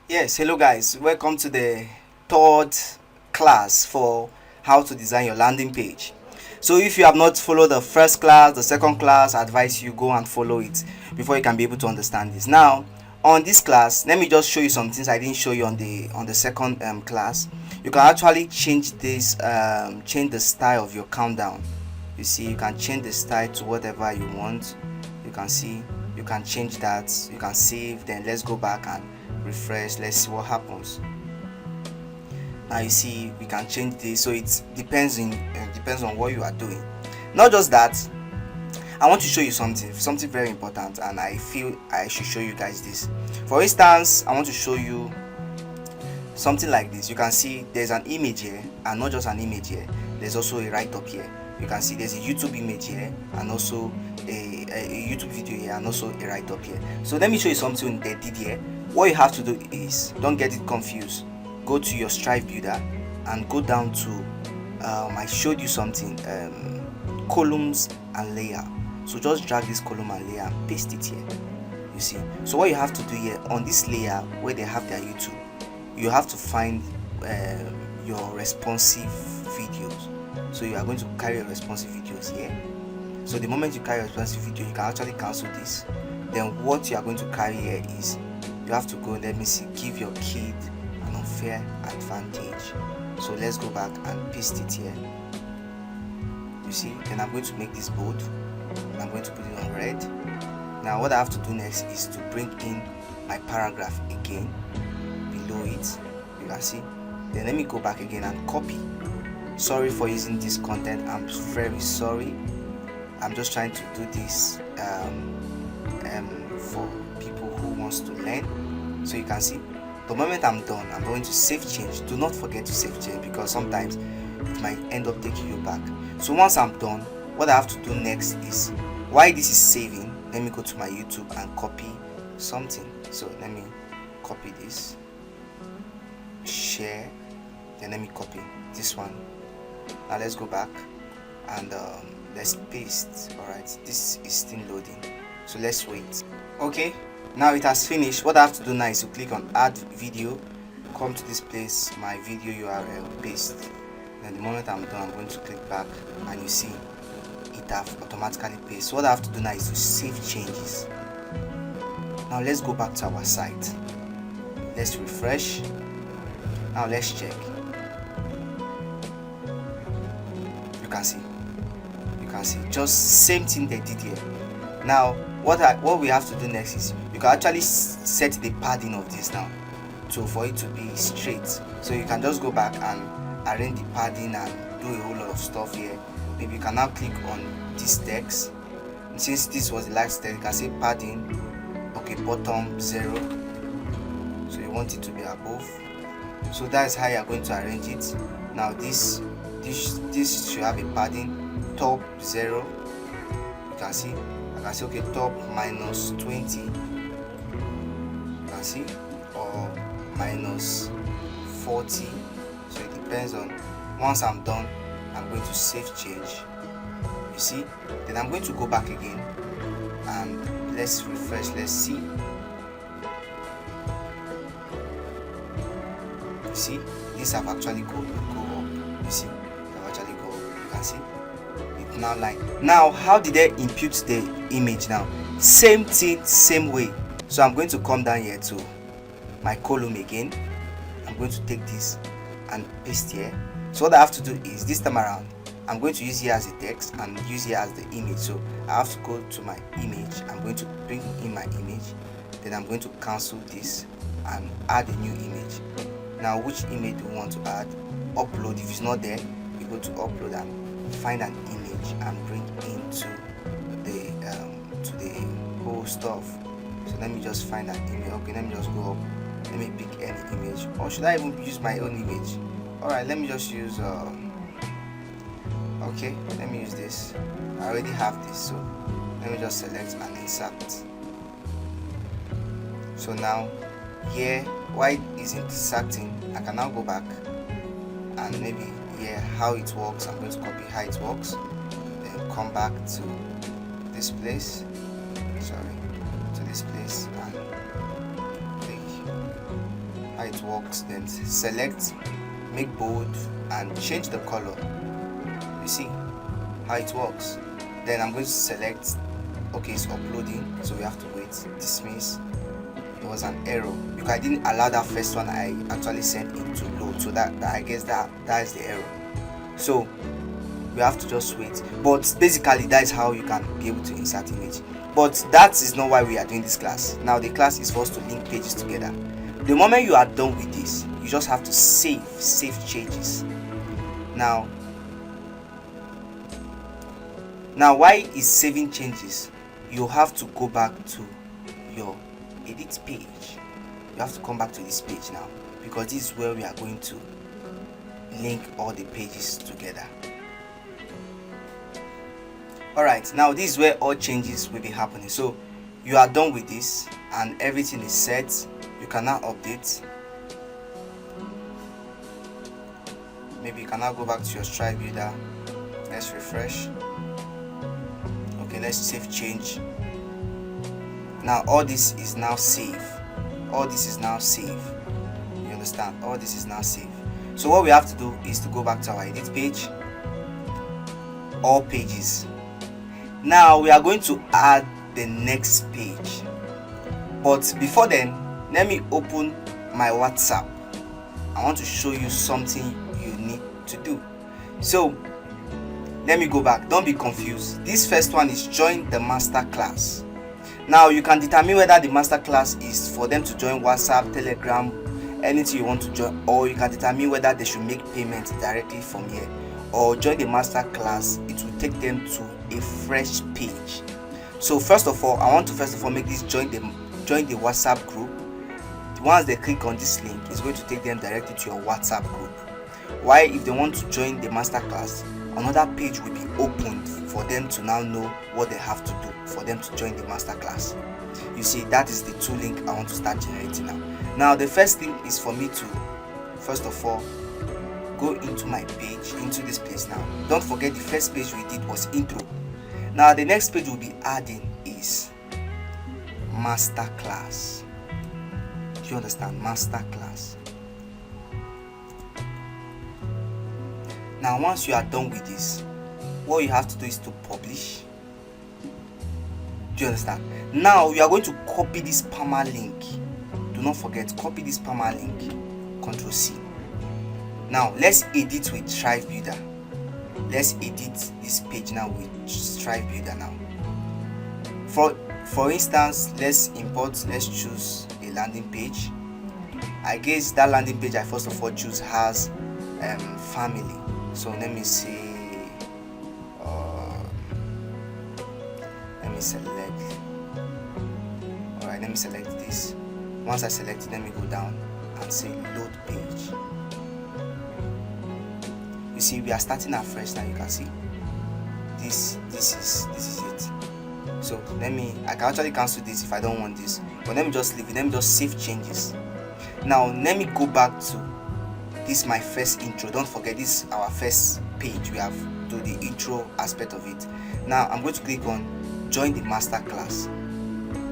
Yes, hello guys, welcome to the third class for how to design your landing page. So if you have not followed the first class, the second class, I advise you go and follow it before you can be able to understand this. Now on this class, let me just show you some things I didn't show you on the second class. You can actually change this, change the style of your countdown. You see, you can change the style to whatever you want. You can see, you can change that, you can save. Then let's go back and refresh. Let's see what happens. Now you see we can change this, so it depends on what you are doing. Not just that, I want to show you something very important, and I feel I should show you guys this. For instance, I want to show you something like this. You can see there's an image here, and not just an image here, there's also a write-up here. You can see there's a YouTube image here, and also a YouTube video here, and also a write-up here. So let me show you something they did here. What you have to do is, don't get it confused, go to your Stripe builder and go down to I showed you something, columns and layer. So just drag this column and layer and paste it here. You see, so what you have to do here on this layer where they have their YouTube, you have to find your responsive videos. So you are going to carry your responsive videos here. So the moment you carry your responsive video, you can actually cancel this. Then what you are going to carry here is, you have to go, let me see, give your kid an unfair advantage. So let's go back and paste it here. You see, then I'm going to make this bold, and I'm going to put it on red. Now what I have to do next is to bring in my paragraph again below it. You can see. Then let me go back again and copy. Sorry for using this content, I'm very sorry. I'm just trying to do this for people who wants to learn. So you can see, the moment I'm done, I'm going to save change. Do not forget to save change, because sometimes it might end up taking you back. So once I'm done, what I have to do next is, while this is saving, let me go to my YouTube and copy something. So let me copy this, share, then let me copy this one. Now let's go back and let's paste. Alright, this is still loading, so let's wait. Okay, now it has finished. What I have to do now is to click on add video, come to this place, my video URL, paste. Then the moment I'm done, I'm going to click back, and you see it have automatically pasted. So what I have to do now is to save changes. Now let's go back to our site, let's refresh. Now let's check. You can see just same thing they did here. Now what we have to do next is, you can actually set the padding of this now, so for it to be straight. So you can just go back and arrange the padding and do a whole lot of stuff here. Maybe you can now click on this text, and since this was the last text, you can say padding, okay, bottom 0, so you want it to be above. So that's how you are going to arrange it. Now this should have a padding, top 0. You can see, I can say okay, top minus 20. You can see, or minus 40. So it depends on. Once I'm done, I'm going to save change. You see, then I'm going to go back again and let's refresh. Let's see. You see, these have actually go up. You see, they have actually go up. You can see it now line. Now how did they impute the image? Now same thing, same way. So I'm going to come down here to my column again. I'm going to take this and paste here. So what I have to do is, this time around, I'm going to use here as a text and use here as the image. So I have to go to my image. I'm going to bring in my image. Then I'm going to cancel this and add a new image. Now which image do we want to add? Upload. If it's not there, you go to upload and find an image and bring into the whole stuff. So let me just find an image. Okay, let me just go up. Let me pick any image, or should I even use my own image? Alright, let me just use okay, let me use this. I already have this, so let me just select and insert. So now here, while it's intersecting, I can now go back and maybe here how it works. I'm going to copy how it works, then come back to this place, to this place, and click it works. Then select, make bold, and change the color. You see how it works. Then I'm going to select, okay, it's uploading, so we have to wait. Dismiss. There was an error because I didn't allow that first one I actually sent it to load, so that I guess that is the error. So we have to just wait. But basically that is how you can be able to insert image. But that is not why we are doing this class. Now the class is for us to link pages together. The moment you are done with this, you just have to save changes. Now why is saving changes? You have to go back to your edit page. You have to come back to this page now, because this is where we are going to link all the pages together. Alright, now this is where all changes will be happening. So you are done with this and everything is set. You can now update. Maybe you can now go back to your Stripe Builder. Let's refresh. Okay, let's save change. Now all this is now saved. All this is now saved. You understand? All this is now saved. So what we have to do is to go back to our edit page, all pages. Now we are going to add the next page, but before then, let me open my WhatsApp. I want to show you something you need to do. So let me go back. Don't be confused. This first one is join the master class. Now you can determine whether the master class is for them to join WhatsApp, Telegram, anything you want to join, or you can determine whether they should make payment directly from here, or join the master class. It will take them to a fresh page. So first of all, I want to make this join the WhatsApp group. Once they click on this link, it's going to take them directly to your WhatsApp group. Why, if they want to join the master class, another page will be opened for them to now know what they have to do for them to join the master class. You see, that is the two link I want to start generating now. Now the first thing is for me to first of all go into my page, into this place. Now don't forget the first page we did was intro. Now the next page we'll be adding is master class. Do you understand? Master class. Now once you are done with this, what you have to do is to publish. Do you understand? Now you are going to copy this perma link. Do not forget, copy this perma link. Ctrl C. Now let's edit with Stripe Builder. Let's edit this page now with Stripe Builder now. For instance, let's choose a landing page. I guess that landing page I first of all choose has family. So let me see. Let me select. Alright, let me select this. Once I select it, let me go down and say load page. You see, we are starting afresh now. You can see this is it. So I can actually cancel this if I don't want this, but let me just leave it. Let me just save changes. Now let me go back to this, my first intro. Don't forget, this is our first page. We have to do the intro aspect of it. Now I'm going to click on join the master class.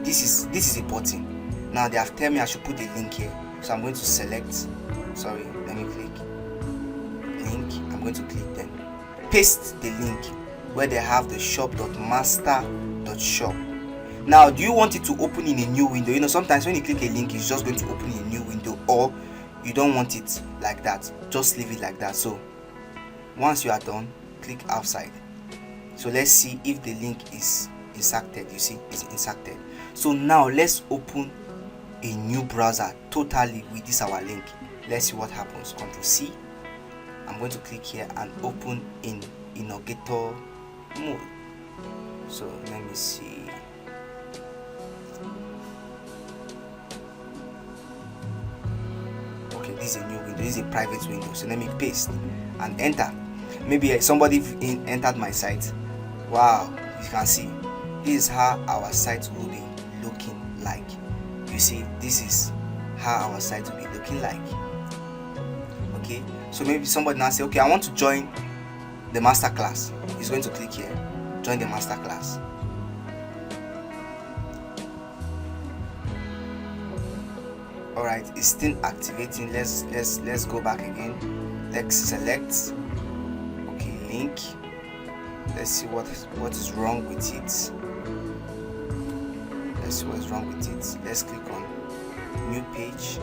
This is a button. Now they have told me I should put the link here, so I'm going to select. Sorry, let me click link. I'm going to click, then paste the link where they have the shop.master.shop. Now do you want it to open in a new window? You know, sometimes when you click a link, it's just going to open in a new window, or you don't want it like that, just leave it like that. So once you are done, click outside. So let's see if the link is inserted. You see, it's inserted. So now let's open a new browser totally with this our link. Let's see what happens. Ctrl C. I'm going to click here and open in Innogator mode. So let me see. Okay, this is a new window. This is a private window. So let me paste and enter. Maybe somebody entered my site. Wow, you can see this is how our site will be looking like. You see, this is how our site will be looking like. Okay, so maybe somebody now say, okay, I want to join the master class. He's going to click here, join the master class. All right, it's still activating. Let's go back again. Let's select. Okay, link. Let's see what is wrong with it. Let's see what's wrong with it. Let's click on new page.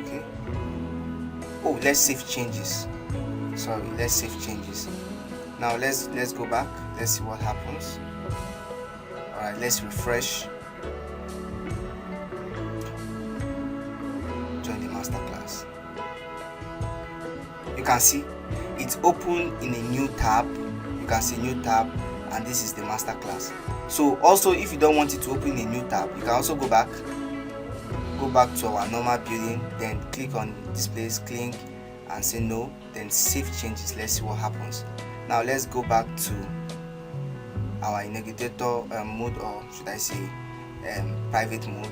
Okay. Oh, let's save changes. Sorry, let's save changes. Now let's go back. Let's see what happens. All right, let's refresh. Join the masterclass. You can see it's open in a new tab. You can see new tab, and this is the masterclass. So also, if you don't want it to open a new tab, you can also go back to our normal building, then click on displays, click and say no, then save changes. Let's see what happens. Now let's go back to our navigator mode, or should I say private mode.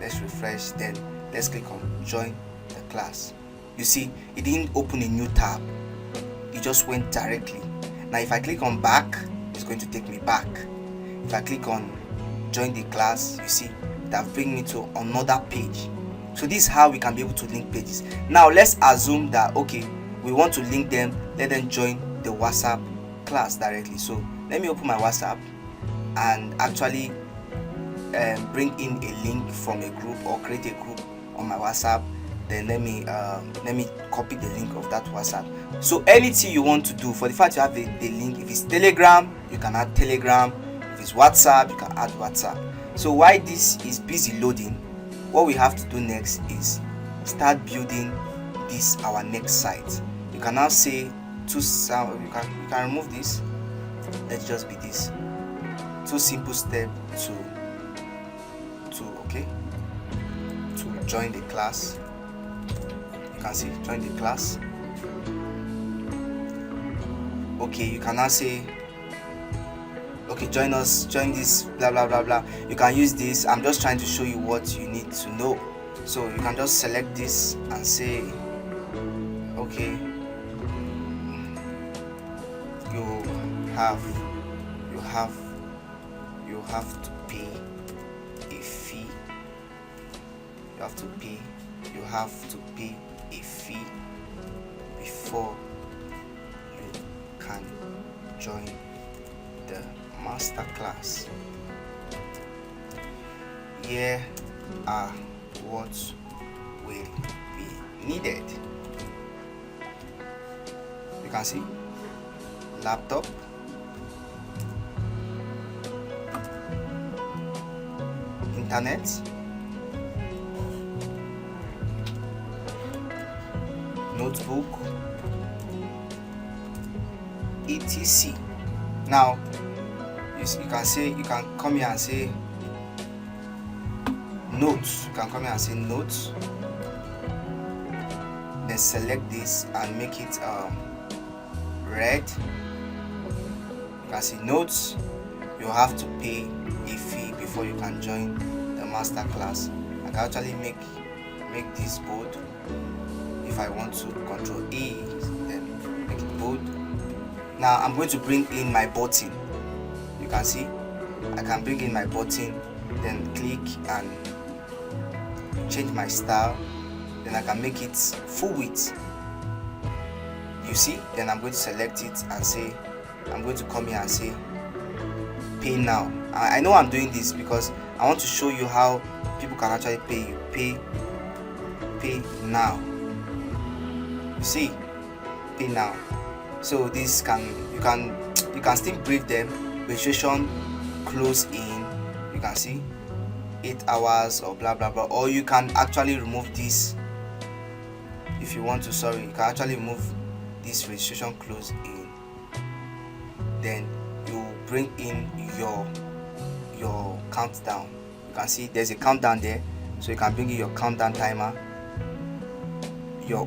Let's refresh, then let's click on join the class. You see, it didn't open a new tab, it just went directly. Now if I click on back, it's going to take me back. If I click on join the class, you see that brings me to another page. So this is how we can be able to link pages. Now let's assume that okay, we want to link them, let them join the WhatsApp class directly. So let me open my WhatsApp and actually bring in a link from a group, or create a group on my WhatsApp. Then let me copy the link of that WhatsApp. So anything you want to do, for the fact you have the link, if it's Telegram, you can add Telegram. If it's WhatsApp, you can add WhatsApp. So while this is busy loading, what we have to do next is start building this our next site. You can now say you can remove this. Let's just be this. 2 simple steps to join the class. You can see join the class. Okay, you can now say okay, join this blah blah blah blah. You can use this. I'm just trying to show you what you need to know. So you can just select this and say okay, you have to pay a fee. You have to pay a fee before you can join the masterclass. Here are what will be needed. You can see laptop, internet, notebook, etc. Now you can come here and say notes. You can come here and say notes, then select this and make it red. You can see notes. You have to pay a fee before you can join the master class. I can actually make this bold. If I want to control A, then make it bold. Now I'm going to bring in my button. You can see I can bring in my button, then click and change my style. Then I can make it full width. You see, then I'm going to select it and say, I'm going to come here and say pay now. I know I'm doing this because I want to show you how people can actually pay you. Pay now. You see, pay now. So this you can still brief them. Registration close in, you can see 8 hours or blah blah blah, or you can actually remove this if you want to. You can actually remove this registration close in. Then you bring in your countdown. You can see there's a countdown there, so you can bring in your countdown timer, your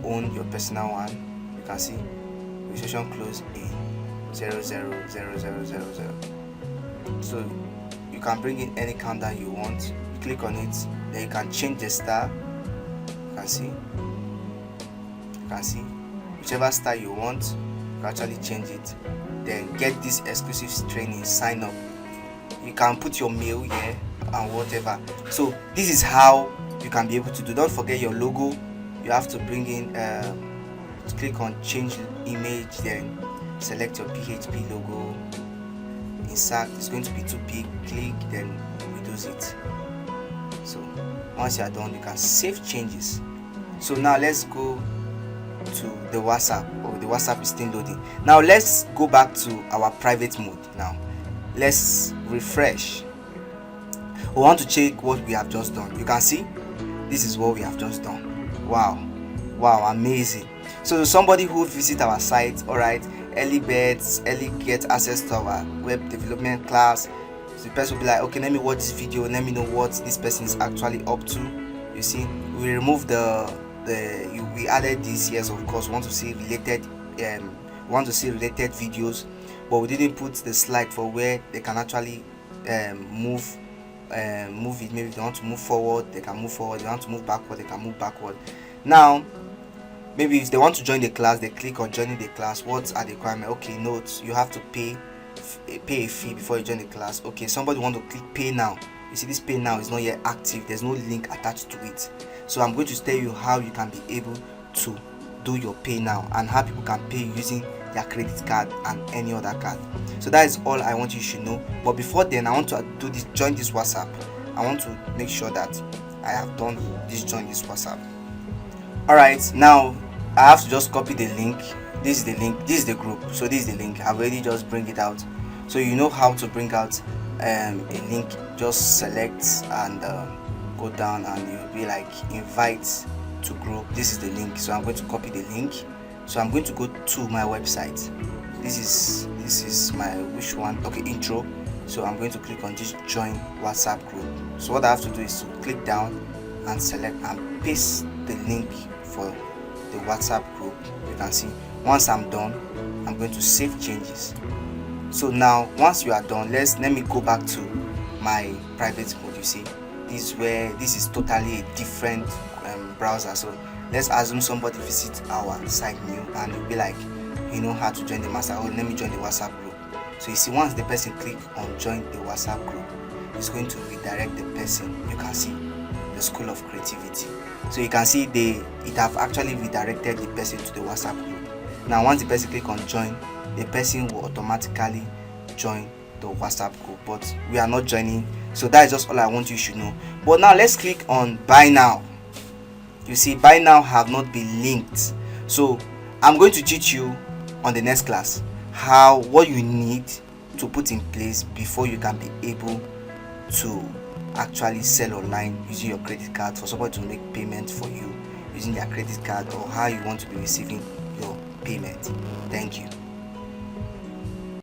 personal one. You can see registration close in 000000. So you can bring in any countdown you want. You click on it, then you can change the style. You can see whichever style you want, you can actually change it. Then get this exclusive training, sign up. You can put your mail here, and whatever. So this is how you can be able to do. Don't forget your logo. You have to bring in click on change image, then select your PHP logo. Insert, it's going to be too big, click, then reduce it. So once you are done, you can save changes. So now let's go to the WhatsApp. The WhatsApp is still loading. Now let's go back to our private mode. Now let's refresh. We want to check what we have just done. You can see this is what we have just done. Wow, amazing. So somebody who visit our site, all right, early get access to our web development class. So the person will be like, okay, let me watch this video, let me know what this person is actually up to. You see, we removed we added this. Yes, of course, we want to see related videos, but we didn't put the slide for where they can actually move it. Maybe if they want to move forward, they can move forward. If they want to move backward, they can move backward. Now maybe if they want to join the class, they click on joining the class. What are the requirements? Okay, note, you have to pay a fee before you join the class. Okay, somebody want to click pay now. You see, this pay now is not yet active. There's no link attached to it. So I'm going to tell you how you can be able to do your pay now and how people can pay using their credit card and any other card. So that is all I want you should know. But before then, I want to join this WhatsApp. I want to make sure that I have done join this WhatsApp. Alright, now I have to just copy the link. This is the link, this is the group, so this is the link. I've already just bring it out. So you know how to bring out a link. Just select and go down, and you'll be like invite to group. This is the link. So I'm going to copy the link. So I'm going to go to my website. This is my which one? Okay, intro. So I'm going to click on this join WhatsApp group. So what I have to do is to click down and select and paste the link for the WhatsApp group. You can see once I'm done, I'm going to save changes. So now once you are done, let me go back to my private mode. You see, this is totally a different browser. So let's assume somebody visit our site new and you'll be like, you know how to join the master. Oh, let me join the WhatsApp group. So you see, once the person click on join the WhatsApp group, it's going to redirect the person. You can see the School of Creativity. So you can see it have actually redirected the person to the WhatsApp group. Now once the person click on join, the person will automatically join the WhatsApp group, but we are not joining. So that is just all I want you should know. But now let's click on buy now. You see, buy now have not been linked. So I'm going to teach you on the next class what you need to put in place before you can be able to actually sell online using your credit card, for somebody to make payment for you using their credit card, or how you want to be receiving your payment. Thank you.